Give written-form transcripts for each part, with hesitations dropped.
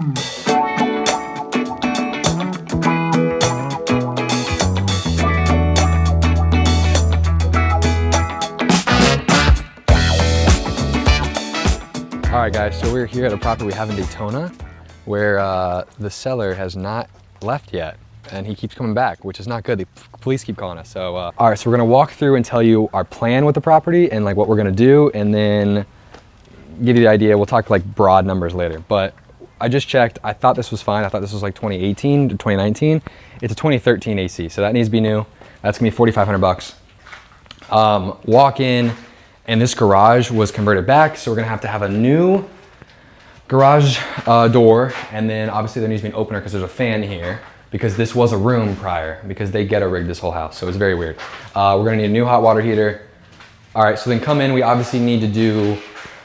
All right, guys, so we're here at a property we have in Daytona where the seller has not left yet and he keeps coming back, which is not good. The police keep calling us. So, all right, so we're gonna walk through and tell you our plan with the property and like what we're gonna do, and then give you the idea. We'll talk like broad numbers later, but I just checked. I thought this was fine. I thought this was like 2018 to 2019. It's a 2013 AC, so that needs to be new. That's gonna be 4,500 bucks. Walk in, and this garage was converted back, so we're gonna have to have a new garage door, and then obviously there needs to be an opener because there's a fan here, because this was a room prior, because they ghetto rigged this whole house, so it's very weird. We're gonna need a new hot water heater. All right, so then come in, we obviously need to do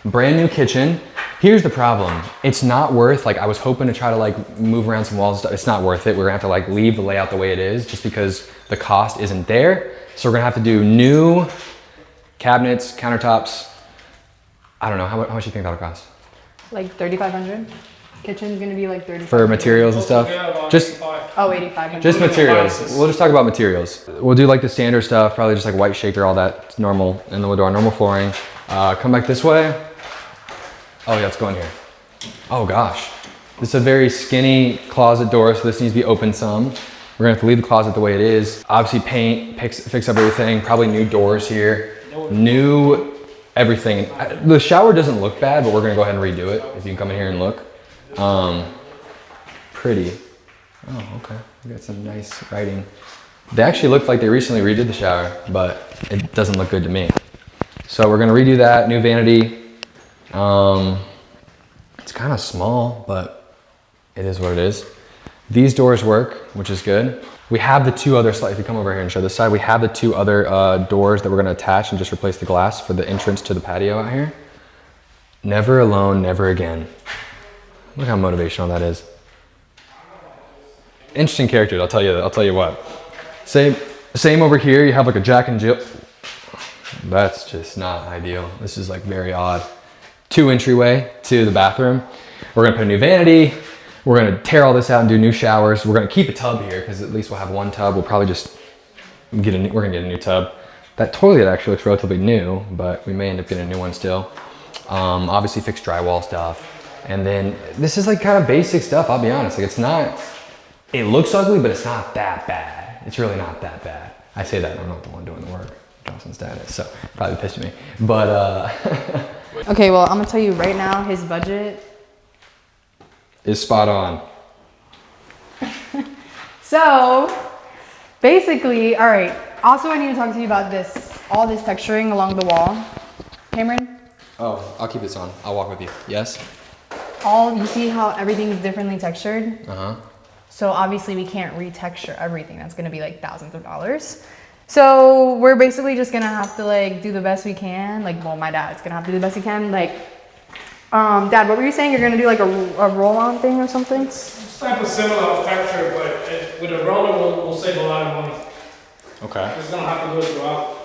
brand new kitchen. Here's the problem. It's not worth, like I was hoping to try to like move around some walls. It's not worth it. We're gonna have to like leave the layout the way it is just because the cost isn't there. So we're gonna have to do new cabinets, countertops. I don't know, how much do you think that'll cost? Like 3,500. Kitchen's gonna be like 35. For materials and stuff? Just, 8,500. just materials. We'll just talk about materials. We'll do like the standard stuff, probably just like white shaker, all that, it's normal. And then we'll do our normal flooring. Come back this way. Oh yeah, let's go in here. Oh gosh. This is a very skinny closet door, so this needs to be open some. We're gonna have to leave the closet the way it is. Obviously paint, fix up everything, probably new doors here. New everything. The shower doesn't look bad, but we're gonna go ahead and redo it. If you can come in here and look. Pretty. Oh, okay. We got some nice writing. They actually looked like they recently redid the shower, but it doesn't look good to me. So we're gonna redo that, new vanity. It's kind of small, but it is what it is. These doors work, which is good. We have the two other, if you come over here and show this side, we have the two other doors that we're gonna attach and just replace the glass for the entrance to the patio out here. Never alone, never again. Look how motivational that is. Interesting characters, I'll tell you what. Same over here, you have like a Jack and Jill. That's just not ideal. This is like very odd. 2 entryway to the bathroom. We're gonna put a new vanity. We're gonna tear all this out and do new showers. We're gonna keep a tub here because at least we'll have one tub. We'll probably just we're gonna get a new tub. That toilet actually looks relatively new, but we may end up getting a new one still. Obviously fix drywall stuff. And then this is like kind of basic stuff, I'll be honest. Like it looks ugly, but it's not that bad. It's really not that bad. I say that, I'm not the one doing the work. Johnson's dad is, so probably pissed at me. But Okay, well, I'm gonna tell you right now, his budget is spot on. So, basically, all right. Also, I need to talk to you about all this texturing along the wall. Cameron? Oh, I'll keep this on. I'll walk with you. Yes? You see how everything's differently textured? Uh-huh. So obviously we can't retexture everything. That's gonna be like thousands of dollars. So we're basically just gonna have to like do the best we can. Like, well, my dad's gonna have to do the best he can. Like, Dad, what were you saying? You're gonna do like a roll-on thing or something? It's type of similar texture, but with a roller, we'll save a lot of money. Okay. It's gonna have to go throughout.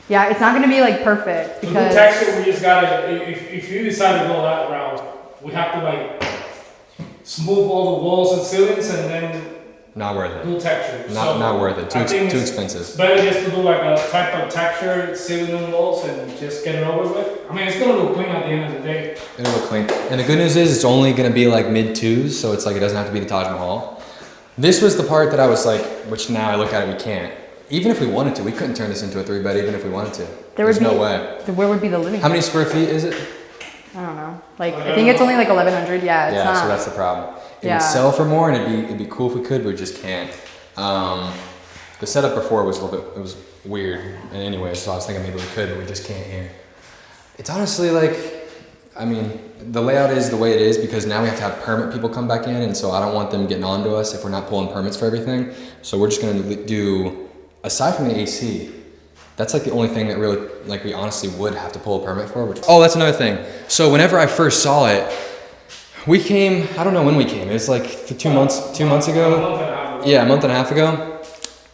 Yeah, it's not gonna be like perfect The because texture, we just gotta, if you decide to go that route, we have to like smooth all the walls and ceilings and then not worth it. do texture. Not worth it. Too expensive. It's better just to do like a type of texture, ceiling walls, and just get it over with. I mean, it's gonna look clean at the end of the day. It'll look clean. And the good news is it's only gonna be like mid-2s, so it's like it doesn't have to be the Taj Mahal. This was the part that I was like, which now I look at it, we can't. Even if we wanted to, we couldn't turn this into a 3-bed even if we wanted to. There's no way. Where would be the living room? How many square feet is it? I don't know. Like, I think it's only like 1,100. Yeah, it's not. So that's the problem. It would sell for more, and it'd be cool if we could, but we just can't. The setup before was a little bit, it was weird. And anyway, so I was thinking maybe we could, but we just can't here. It's honestly like, I mean, the layout is the way it is because now we have to have permit people come back in, and so I don't want them getting on to us if we're not pulling permits for everything. So we're just gonna do, aside from the AC, that's like the only thing that really, like we honestly would have to pull a permit for. Oh, that's another thing. So whenever I first saw it, we came, I don't know when we came. It was like 2 months ago. Yeah, a month and a half ago.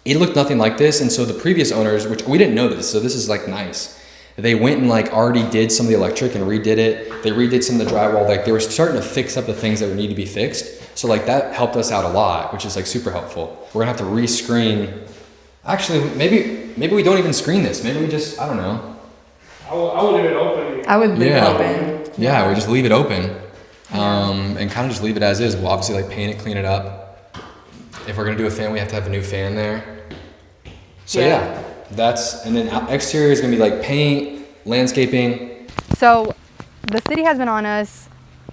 It looked nothing like this. And so the previous owners, which we didn't know this, so this is like nice. they went and like already did some of the electric and redid it. They redid some of the drywall. Like they were starting to fix up the things that would need to be fixed. So like that helped us out a lot, which is like super helpful. We're gonna have to re-screen. Actually, maybe we don't even screen this. Maybe we just, I don't know. I would leave it open. I would leave it open. Yeah, we just leave it open. And kind of just leave it as is. We'll obviously like paint it, clean it up. If we're gonna do a fan, we have to have a new fan there. So yeah, and then exterior is gonna be like paint, landscaping. So the city has been on us,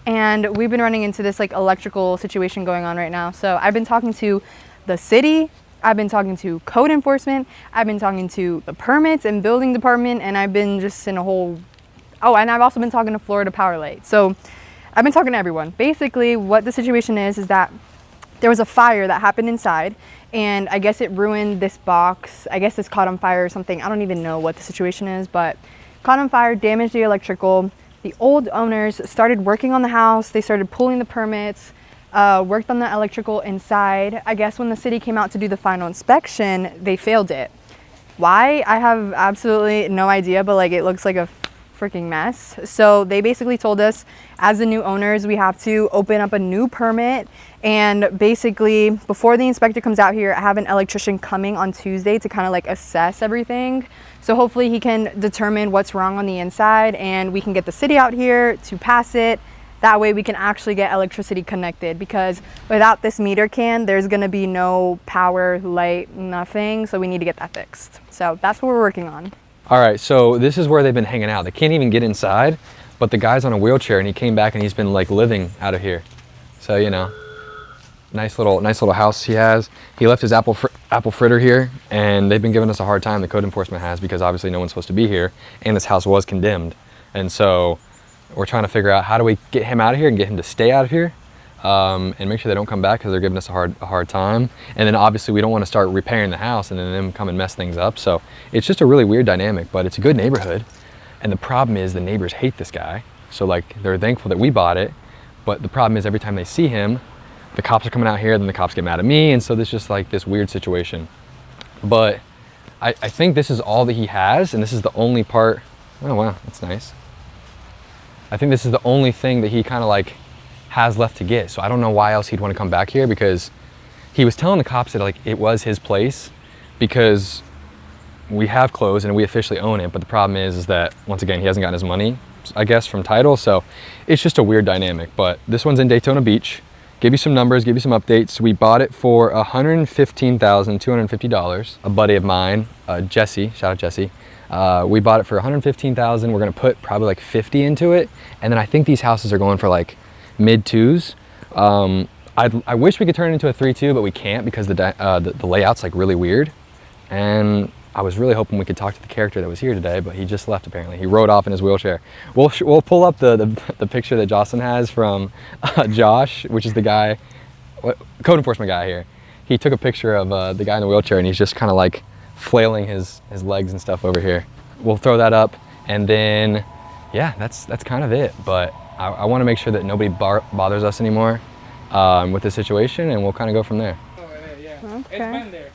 and we've been running into this like electrical situation going on right now. So I've been talking to the city, I've been talking to code enforcement, I've been talking to the permits and building department, and I've been just in a whole, and I've also been talking to Florida Power Light. So I've been talking to everyone. Basically what the situation is that there was a fire that happened inside, and I guess it ruined this box. I guess it's caught on fire or something. I don't even know what the situation is, but caught on fire, damaged the electrical. The old owners started working on the house. They started pulling the permits, worked on the electrical inside. I guess when the city came out to do the final inspection, they failed it. Why? I have absolutely no idea, but like it looks like a freaking mess. So they basically told us as the new owners, we have to open up a new permit, and basically before the inspector comes out here, I have an electrician coming on Tuesday to kind of like assess everything. So hopefully he can determine what's wrong on the inside, and we can get the city out here to pass it. That way we can actually get electricity connected, because without this meter can, there's gonna be no power, light, nothing. So we need to get that fixed. So that's what we're working on. All right, so this is where they've been hanging out. They can't even get inside, but the guy's on a wheelchair and he came back and he's been like living out of here. So, you know, nice little house he has. He left his apple fritter here, and they've been giving us a hard time, the code enforcement has, because obviously no one's supposed to be here, and this house was condemned. And so we're trying to figure out how do we get him out of here and get him to stay out of here, and make sure they don't come back because they're giving us a hard time. And then obviously we don't want to start repairing the house and then them come and mess things up. So it's just a really weird dynamic, but it's a good neighborhood. And the problem is the neighbors hate this guy. So like they're thankful that we bought it, but the problem is every time they see him, the cops are coming out here, then the cops get mad at me. And so there's just like this weird situation. But I think this is all that he has, and this is the only part. Oh wow, that's nice. I think this is the only thing that he kind of like has left to get. So I don't know why else he'd want to come back here, because he was telling the cops that like it was his place because we have closed and we officially own it. But the problem is that once again, he hasn't gotten his money, I guess, from title. So it's just a weird dynamic. But this one's in Daytona Beach. Give you some numbers, give you some updates. We bought it for $115,250. A buddy of mine, Jesse, shout out Jesse. We bought it for $115,000. We're gonna put probably like 50 into it. And then I think these houses are going for like mid twos. I wish we could turn it into a 3-2, but we can't because the layout's like really weird. And I was really hoping we could talk to the character that was here today, but he just left apparently. He rode off in his wheelchair. We'll pull up the picture that Jocelyn has from Josh, which is the guy, code enforcement guy here. He took a picture of the guy in the wheelchair, and he's just kind of like flailing his legs and stuff over here. We'll throw that up, and then yeah, that's kind of it. But I want to make sure that nobody bothers us anymore with the situation, and we'll kind of go from there. Yeah. Okay. It's been there.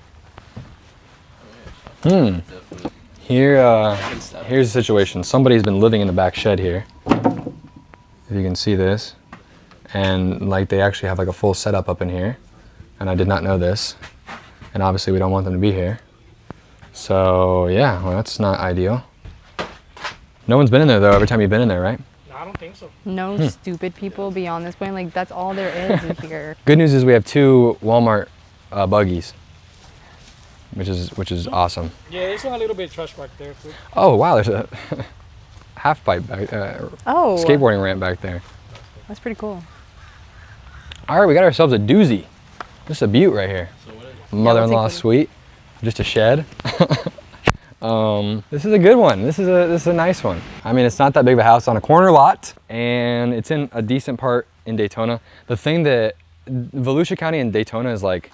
Here's the situation. Somebody's been living in the back shed here. If you can see this. And like they actually have like a full setup up in here. And I did not know this. And obviously we don't want them to be here. So yeah, well, that's not ideal. No one's been in there though every time you've been in there, right? No, I don't think so. No stupid people beyond this point. Like that's all there is in here. Good news is we have 2 Walmart buggies. Which is awesome. Yeah, there's a little bit of trash back there too. Oh wow, there's a half pipe back, skateboarding ramp back there. That's pretty cool. All right, we got ourselves a doozy. Just a beaut right here. So what is it? Mother-in-law suite, just a shed. This is a good one. This is a nice one. I mean, it's not that big of a house on a corner lot, and it's in a decent part in Daytona. The thing that Volusia County and Daytona is like,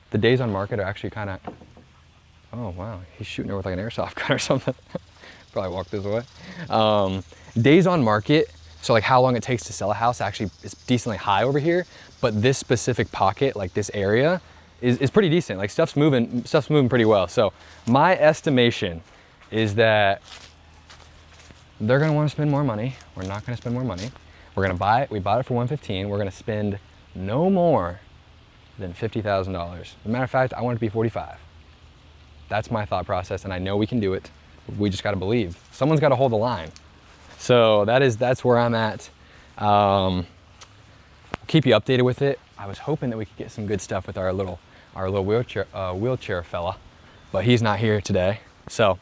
the days on market are actually kind of. Oh wow, he's shooting her with like an airsoft gun or something. Probably walk this way. Days on market, so like how long it takes to sell a house actually is decently high over here, but this specific pocket, like this area, is pretty decent. Like stuff's moving pretty well. So my estimation is that they're gonna wanna spend more money. We're not gonna spend more money. We're gonna buy it, we bought it for $115. We're gonna spend no more than $50,000. As a matter of fact, I want it to be 45. That's my thought process, and I know we can do it. We just gotta believe. Someone's gotta hold the line. So that's where I'm at. Keep you updated with it. I was hoping that we could get some good stuff with our little wheelchair fella, but he's not here today. So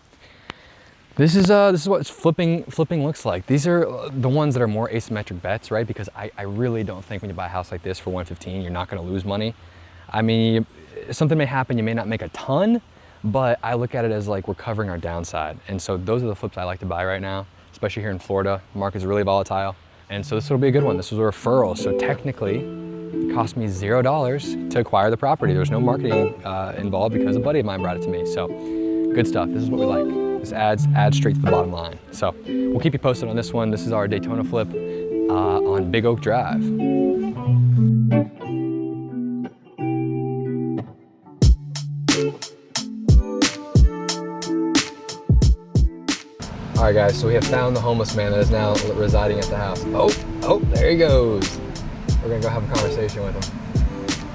this is what flipping looks like. These are the ones that are more asymmetric bets, right? Because I really don't think when you buy a house like this for $115, you're not gonna lose money. I mean, something may happen, you may not make a ton, but I look at it as like we're covering our downside. And so those are the flips I like to buy right now, especially here in Florida. The market's really volatile. And so this will be a good one. This was a referral. So technically, it cost me $0 to acquire the property. There was no marketing involved because a buddy of mine brought it to me. So good stuff. This is what we like. This adds straight to the bottom line. So we'll keep you posted on this one. This is our Daytona flip on Big Oak Drive. All right, guys, so we have found the homeless man that is now residing at the house. Oh, there he goes. We're gonna go have a conversation with him.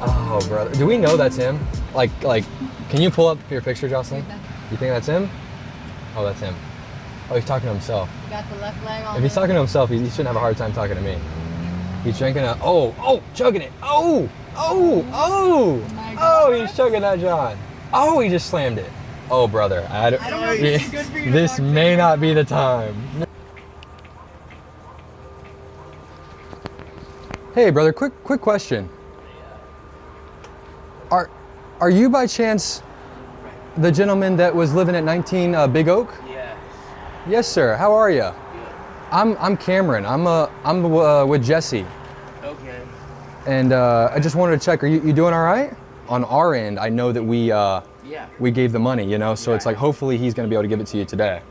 Oh, brother. Do we know that's him? Like, can you pull up your picture, Jocelyn? You think that's him? Oh, that's him. Oh, he's talking to himself. You got the left leg on. If he's talking to himself, he shouldn't have a hard time talking to me. He's drinking chugging it. Oh, he's chugging that John. Oh, he just slammed it. Oh, brother, I don't know if this is good for you. This may not be the time. Hey, brother, quick question. Are you by chance the gentleman that was living at 19 Big Oak? Yes. Yes, sir. How are you? I'm Cameron. I'm with Jesse. Okay. And I just wanted to check. Are you doing all right? On our end, I know that we gave the money, you know, so it's like hopefully he's gonna be able to give it to you today.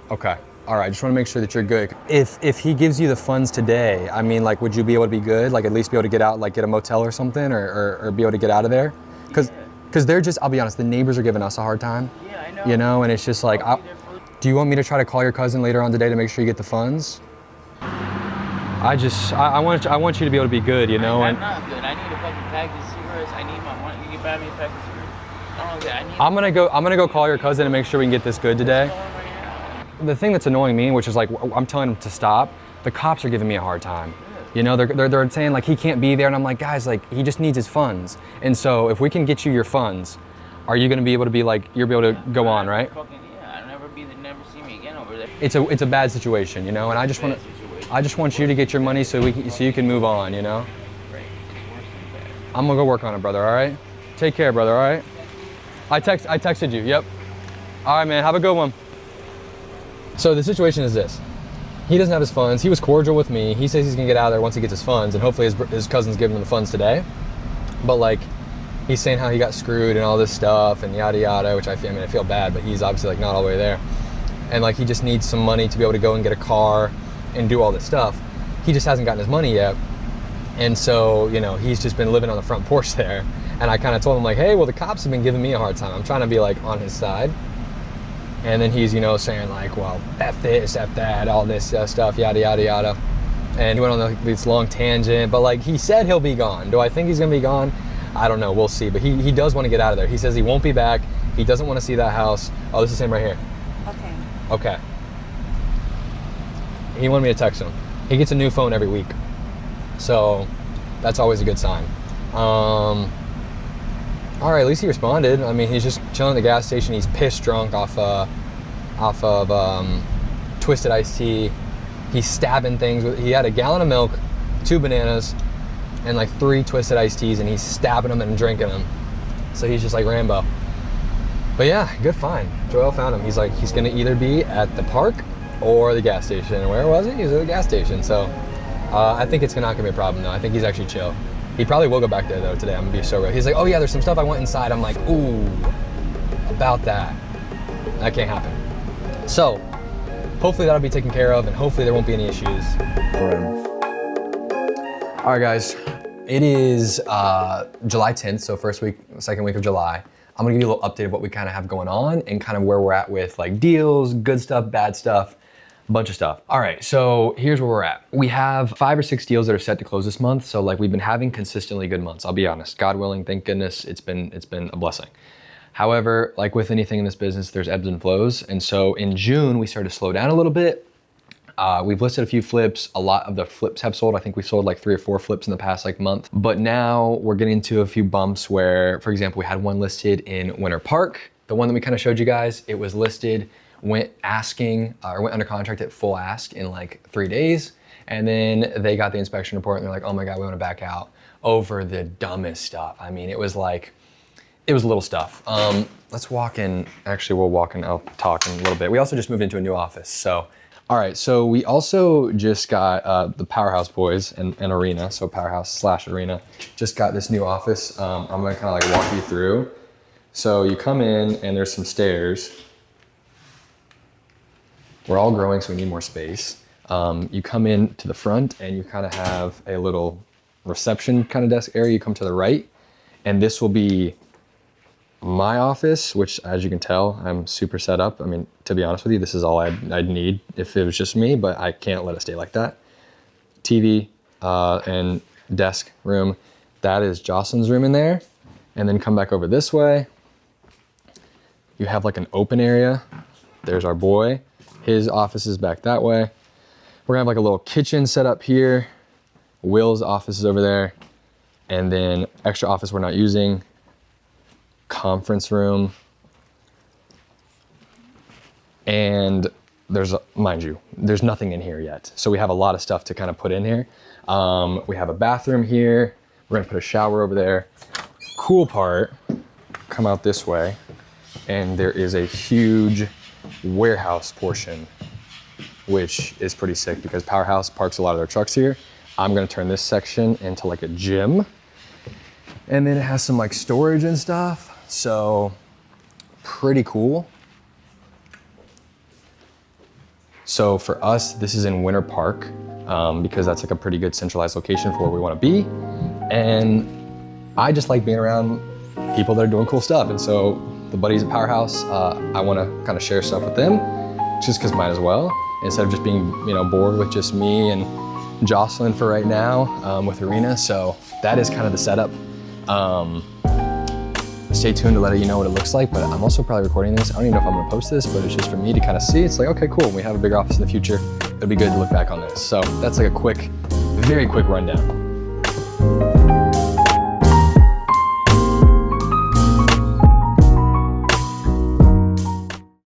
Okay. All right. Just want to make sure that you're good. If he gives you the funds today, I mean, like, would you be able to be good? Like, at least be able to get out, like, get a motel or something, or be able to get out of there? Because they're just, I'll be honest, the neighbors are giving us a hard time. Yeah, I know. You know, and it's just like, do you want me to try to call your cousin later on today to make sure you get the funds? I want you to be able to be good, you know. I'm not good. I need a fucking pack of cigarettes. I need my money. You can buy me a pack of cigarettes. I'm gonna go call your cousin and make sure we can get this good today. The thing that's annoying me, which is like I'm telling him to stop, the cops are giving me a hard time. You know, they're saying like he can't be there, and I'm like, guys, like he just needs his funds. And so if we can get you your funds, are you gonna be able to be like you'll be able to go on, right? I'll never see me again over there. It's a bad situation, you know, and I just want you to get your money so you can move on, you know. Right. It's worse than bad. I'm gonna go work on it, brother. All right. Take care, brother. All right. I texted you. Yep. All right, man. Have a good one. So the situation is this. He doesn't have his funds. He was cordial with me. He says he's gonna get out of there once he gets his funds, and hopefully his cousin's giving him the funds today. But like, he's saying how he got screwed and all this stuff and yada yada, which I feel bad, but he's obviously like not all the way there. And like he just needs some money to be able to go and get a car and do all this stuff. He just hasn't gotten his money yet. And so, you know, he's just been living on the front porch there. And I kind of told him like, hey, well, the cops have been giving me a hard time. I'm trying to be like on his side. And then he's, you know, saying like, well, F this, F that, all this stuff, yada, yada, yada. And he went on this long tangent, but like he said he'll be gone. Do I think he's gonna be gone? I don't know, we'll see. But he does want to get out of there. He says he won't be back. He doesn't want to see that house. Oh, this is him right here. Okay. He wanted me to text him. He gets a new phone every week. So that's always a good sign. All right, at least he responded. I mean, he's just chilling at the gas station. He's pissed drunk off of Twisted iced tea. He's stabbing things. He had a gallon of milk, 2 bananas, and like 3 Twisted iced teas, and he's stabbing them and drinking them. So he's just like Rambo. But yeah, good find. Joel found him. He's like, he's gonna either be at the park or the gas station. And where was he? He was at the gas station. So I think it's not gonna be a problem though. I think he's actually chill. He probably will go back there though today. I'm gonna be so real. He's like, oh yeah, there's some stuff I want inside. I'm like, ooh, about that. That can't happen. So hopefully that'll be taken care of, and hopefully there won't be any issues. All right, guys. It is July 10th, so second week of July. I'm gonna give you a little update of what we kind of have going on and kind of where we're at with like deals, good stuff, bad stuff. bunch of stuff. All right, so here's where we're at. We have 5 or 6 deals that are set to close this month. So like we've been having consistently good months. I'll be honest, God willing, thank goodness, it's been a blessing. However, like with anything in this business, there's ebbs and flows. And so in June, we started to slow down a little bit. We've listed a few flips. A lot of the flips have sold. I think we've sold like 3 or 4 flips in the past like month. But now we're getting into a few bumps where, for example, we had one listed in Winter Park. The one that we kind of showed you guys, it was listed, went under contract at full ask in like 3 days. And then they got the inspection report and they're like, oh my God, we want to back out over the dumbest stuff. I mean, it was little stuff. Let's walk in. Actually, we'll walk in, I'll talk in a little bit. We also just moved into a new office. So, all right, so we also just got the Powerhouse boys and Arena, so Powerhouse / Arena, just got this new office. I'm gonna kind of like walk you through. So you come in and there's some stairs. We're all growing, so we need more space. You come in to the front and you kind of have a little reception kind of desk area. You come to the right, and this will be my office, which as you can tell, I'm super set up. I mean, to be honest with you, this is all I'd need if it was just me, but I can't let it stay like that. TV and desk room. That is Jocelyn's room in there. And then come back over this way. You have like an open area. There's our boy. His office is back that way. We're gonna have like a little kitchen set up here. Will's office is over there. And then extra office we're not using. Conference room. And mind you, there's nothing in here yet. So we have a lot of stuff to kind of put in here. We have a bathroom here. We're gonna put a shower over there. Cool part, come out this way, and there is a huge warehouse portion, which is pretty sick because Powerhouse parks a lot of their trucks here. I'm gonna turn this section into like a gym. And then it has some like storage and stuff. So pretty cool. So for us, this is in Winter Park because that's like a pretty good centralized location for where we want to be. And I just like being around people that are doing cool stuff. And so the buddies at Powerhouse, I want to kind of share stuff with them just because might as well, instead of just being, bored with just me and Jocelyn for right now with Arena. So that is kind of the setup. Stay tuned to let you know what it looks like, but I'm also probably recording this. I don't even know if I'm gonna post this, but it's just for me to kind of see. It's like, okay, cool. When we have a bigger office in the future, it'll be good to look back on this. So that's like a very quick rundown.